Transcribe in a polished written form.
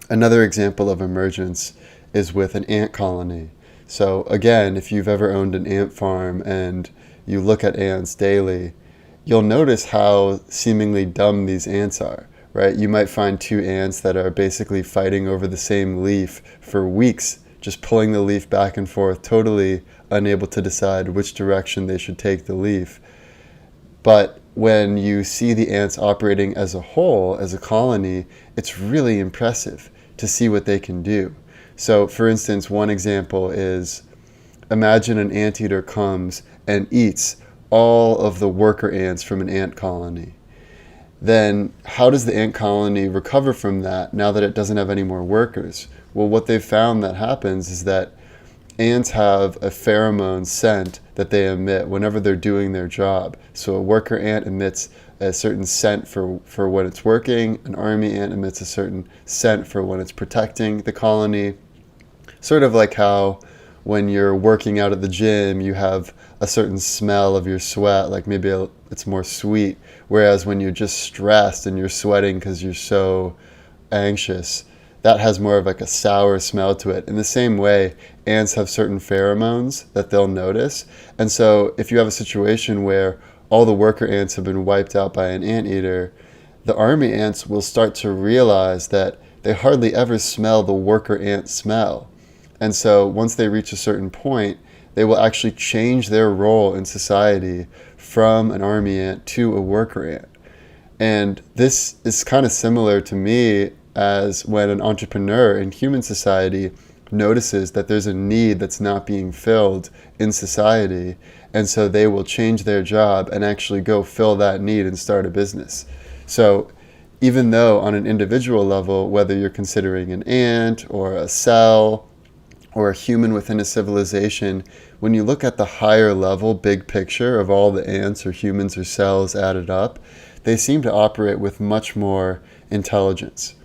Another example of emergence is with an ant colony. So again, if you've ever owned an ant farm and you look at ants daily, you'll notice how seemingly dumb these ants are, right? You might find two ants that are basically fighting over the same leaf for weeks, just pulling the leaf back and forth, totally unable to decide which direction they should take the leaf. But when you see the ants operating as a whole, as a colony, it's really impressive to see what they can do. So, for instance, one example is imagine an anteater comes and eats all of the worker ants from an ant colony. Then how does the ant colony recover from that now that it doesn't have any more workers? Well, what they've found that happens is that ants have a pheromone scent that they emit whenever they're doing their job. So a worker ant emits a certain scent for when it's working, an army ant emits a certain scent for when it's protecting the colony. Sort of like how when you're working out at the gym, you have a certain smell of your sweat, like maybe it's more sweet, whereas when you're just stressed and you're sweating because you're so anxious, that has more of like a sour smell to it. In the same way, ants have certain pheromones that they'll notice. And so if you have a situation where all the worker ants have been wiped out by an anteater, the army ants will start to realize that they hardly ever smell the worker ant smell. And so once they reach a certain point, they will actually change their role in society from an army ant to a worker ant. And this is kind of similar to me as when an entrepreneur in human society notices that there's a need that's not being filled in society, and so they will change their job and actually go fill that need and start a business. So even though on an individual level, whether you're considering an ant or a cell or a human within a civilization, when you look at the higher level big picture of all the ants or humans or cells added up, they seem to operate with much more intelligence.